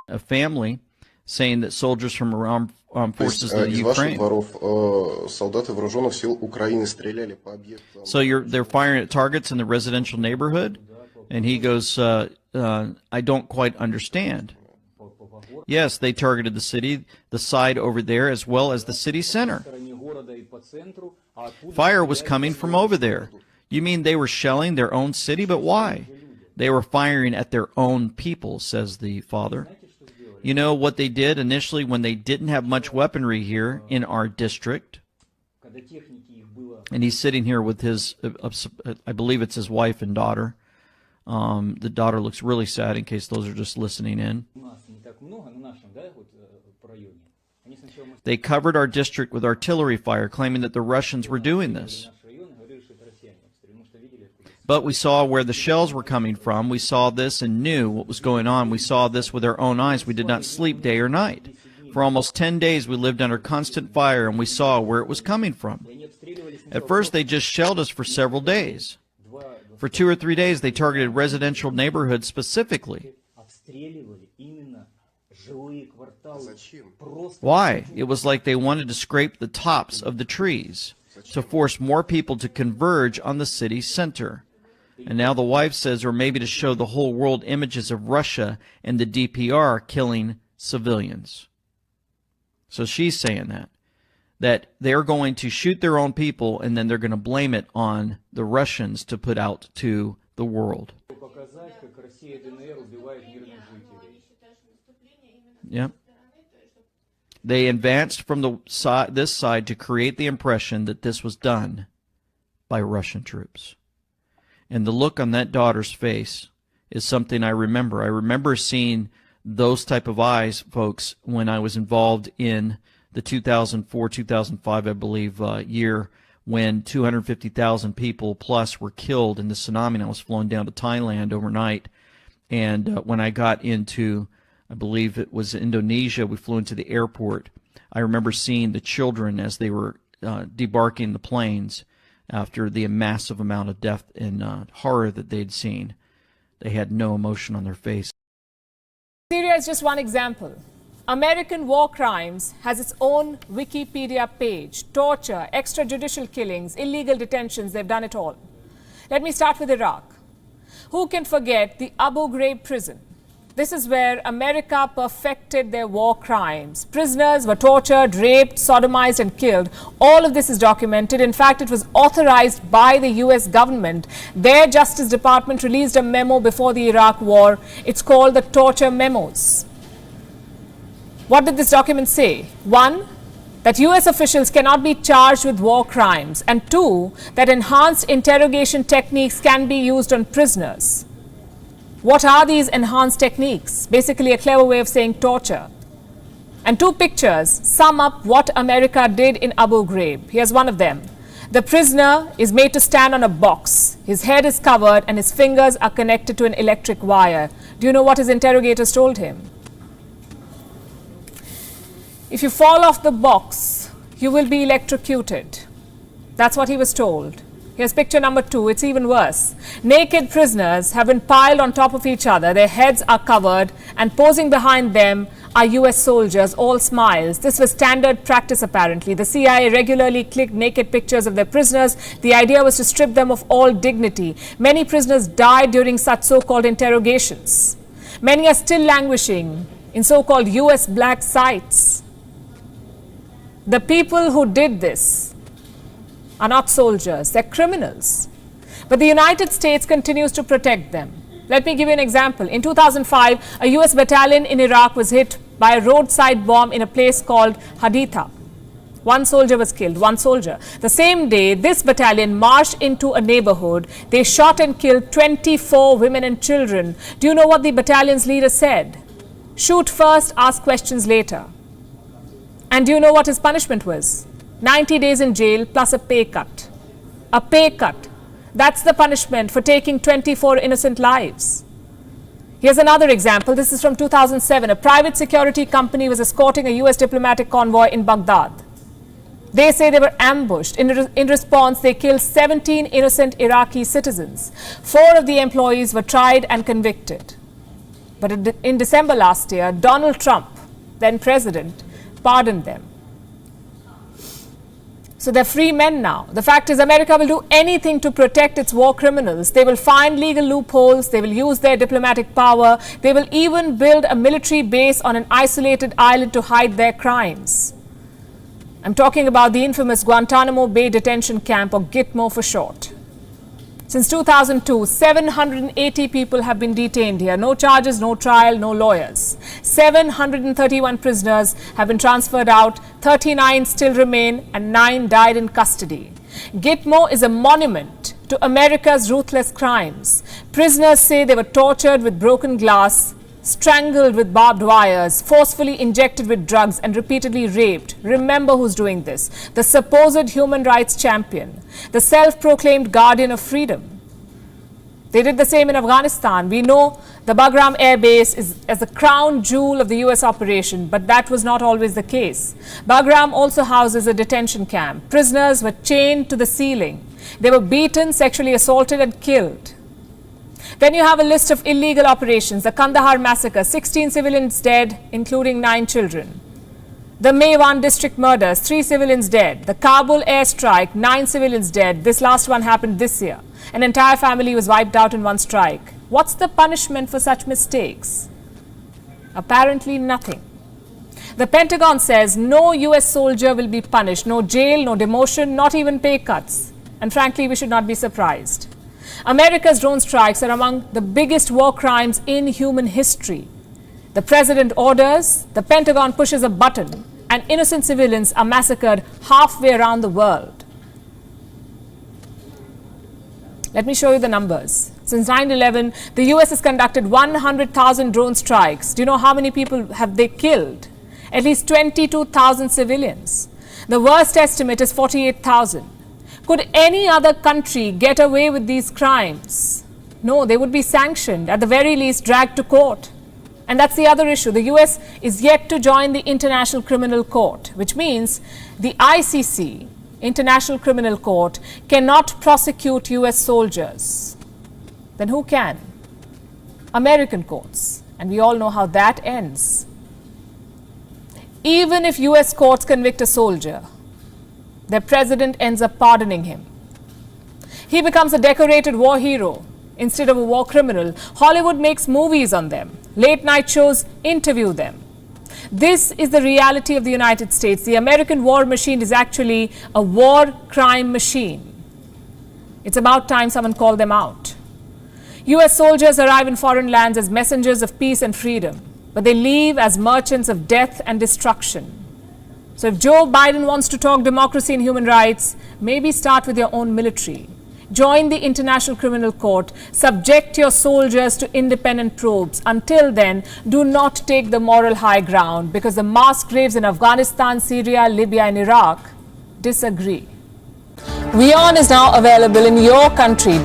a family saying that soldiers from armed forces of the Ukraine. So they're firing at targets in the residential neighborhood, and he goes, I don't quite understand. Yes, they targeted the city, the side over there, as well as the city center. Fire was coming from over there. You mean they were shelling their own city? But why? They were firing at their own people, says the father. You know what they did initially when they didn't have much weaponry here in our district? And he's sitting here with his, I believe it's his wife and daughter. The daughter looks really sad, in case those are just listening in. They covered our district with artillery fire, claiming that the Russians were doing this. But we saw where the shells were coming from. We saw this and knew what was going on. We saw this with our own eyes. We did not sleep day or night. For almost 10 days we lived under constant fire, and we saw where it was coming from. At first they just shelled us for several days. For 2 or 3 days they targeted residential neighborhoods specifically. Why? It was like they wanted to scrape the tops of the trees to force more people to converge on the city center. And now the wife says, or maybe to show the whole world images of Russia and the DPR killing civilians. So she's saying that they're going to shoot their own people, and then they're going to blame it on the Russians to put out to the world. Yep. They advanced from this side to create the impression that this was done by Russian troops. And the look on that daughter's face is something I remember. I remember seeing those type of eyes, folks, when I was involved in the 2004-2005, I believe, year when 250,000 people plus were killed in the tsunami. And I was flown down to Thailand overnight. And when I got into, I believe it was Indonesia, we flew into the airport. I remember seeing the children as they were debarking the planes after the massive amount of death and horror that they'd seen. They had no emotion on their face. Syria is just one example. American War Crimes has its own Wikipedia page. Torture, extrajudicial killings, illegal detentions, they've done it all. Let me start with Iraq. Who can forget the Abu Ghraib prison? This is where America perfected their war crimes. Prisoners were tortured, raped, sodomized, and killed. All of this is documented. In fact, it was authorized by the US government. Their Justice Department released a memo before the Iraq war. It's called the Torture Memos. What did this document say? 1, that US officials cannot be charged with war crimes. And 2, that enhanced interrogation techniques can be used on prisoners. What are these enhanced techniques? Basically a clever way of saying torture. And 2 pictures sum up what America did in Abu Ghraib. Here's one of them. The prisoner is made to stand on a box. His head is covered and his fingers are connected to an electric wire. Do you know what his interrogators told him? If you fall off the box, you will be electrocuted. That's what he was told. Here's picture number 2. It's even worse. Naked prisoners have been piled on top of each other. Their heads are covered, and posing behind them are US soldiers, all smiles. This was standard practice, apparently. The CIA regularly clicked naked pictures of their prisoners. The idea was to strip them of all dignity. Many prisoners died during such so-called interrogations. Many are still languishing in so-called US black sites. The people who did this are not soldiers, they're criminals. But the United States continues to protect them. Let me give you an example. In 2005, a US battalion in Iraq was hit by a roadside bomb in a place called Haditha. 1 soldier was killed, 1 soldier. The same day, this battalion marched into a neighborhood. They shot and killed 24 women and children. Do you know what the battalion's leader said? Shoot first, ask questions later. And do you know what his punishment was? 90 days in jail plus a pay cut. A pay cut. That's the punishment for taking 24 innocent lives. Here's another example. This is from 2007. A private security company was escorting a US diplomatic convoy in Baghdad. They say they were ambushed. In response, they killed 17 innocent Iraqi citizens. 4 of the employees were tried and convicted. But in December last year, Donald Trump, then president, pardoned them. So they're free men now. The fact is, America will do anything to protect its war criminals. They will find legal loopholes. They will use their diplomatic power. They will even build a military base on an isolated island to hide their crimes. I'm talking about the infamous Guantanamo Bay Detention Camp, or Gitmo for short. Since 2002, 780 people have been detained here. No charges, no trial, no lawyers. 731 prisoners have been transferred out, 39 still remain, and 9 died in custody. Gitmo is a monument to America's ruthless crimes. Prisoners say they were tortured with broken glass, strangled with barbed wires, forcefully injected with drugs, and repeatedly raped. Remember who's doing this: the supposed human rights champion, the self-proclaimed guardian of freedom. They did the same in Afghanistan. We know the Bagram Air Base is as the crown jewel of the US operation, but that was not always the case. Bagram also houses a detention camp. Prisoners were chained to the ceiling. They were beaten, sexually assaulted, and killed. Then you have a list of illegal operations: the Kandahar massacre, 16 civilians dead, including 9 children. The Maiwan district murders, 3 civilians dead. The Kabul airstrike, 9 civilians dead. This last one happened this year. An entire family was wiped out in one strike. What's the punishment for such mistakes? Apparently nothing. The Pentagon says no US soldier will be punished. No jail, no demotion, not even pay cuts. And frankly, we should not be surprised. America's drone strikes are among the biggest war crimes in human history. The president orders, the Pentagon pushes a button, and innocent civilians are massacred halfway around the world. Let me show you the numbers. Since 9/11, the US has conducted 100,000 drone strikes. Do you know how many people have they killed? At least 22,000 civilians. The worst estimate is 48,000. Could any other country get away with these crimes? No, they would be sanctioned, at the very least dragged to court. And that's the other issue. The US is yet to join the International Criminal Court, which means the ICC, International Criminal Court, cannot prosecute US soldiers. Then who can? American courts. And we all know how that ends. Even if US courts convict a soldier, their president ends up pardoning him. He becomes a decorated war hero instead of a war criminal. Hollywood makes movies on them. Late night shows interview them. This is the reality of the United States. The American war machine is actually a war crime machine. It's about time someone called them out. US soldiers arrive in foreign lands as messengers of peace and freedom, but they leave as merchants of death and destruction. So if Joe Biden wants to talk democracy and human rights, maybe start with your own military. Join the International Criminal Court. Subject your soldiers to independent probes. Until then, do not take the moral high ground, because the mass graves in Afghanistan, Syria, Libya, and Iraq disagree. WION is now available in your country.